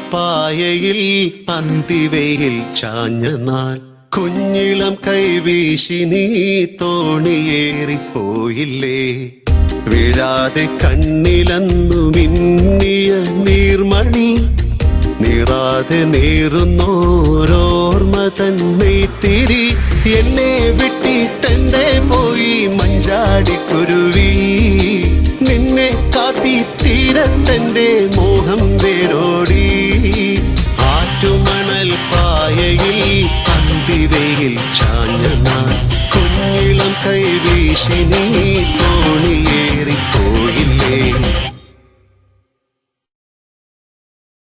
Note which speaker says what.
Speaker 1: പായയിൽ പന്തിവയിൽ ചാഞ്ഞ നാൾ കുഞ്ഞിളം കൈവീശി നീ തോണിയേറിപ്പോയില്ലേ. വീഴാതെ കണ്ണിലന്നു മിന്നിയ നീർമണി നീറാതെ നീറുന്നോരോർമ്മ തന്നെത്തിരി എന്നെ വിട്ടിട്ടെന്റെ പോയി മഞ്ചാടിക്കുരുവി. നിന്നെ കാത്തി തീരത്തെന്റെ മോഹം വേരോടി. ആറ്റുമണൽ പായയിൽ പന്തിവയിൽ ചാഞ്ഞ നാൾ കുഞ്ഞിളം കൈവീശി നീ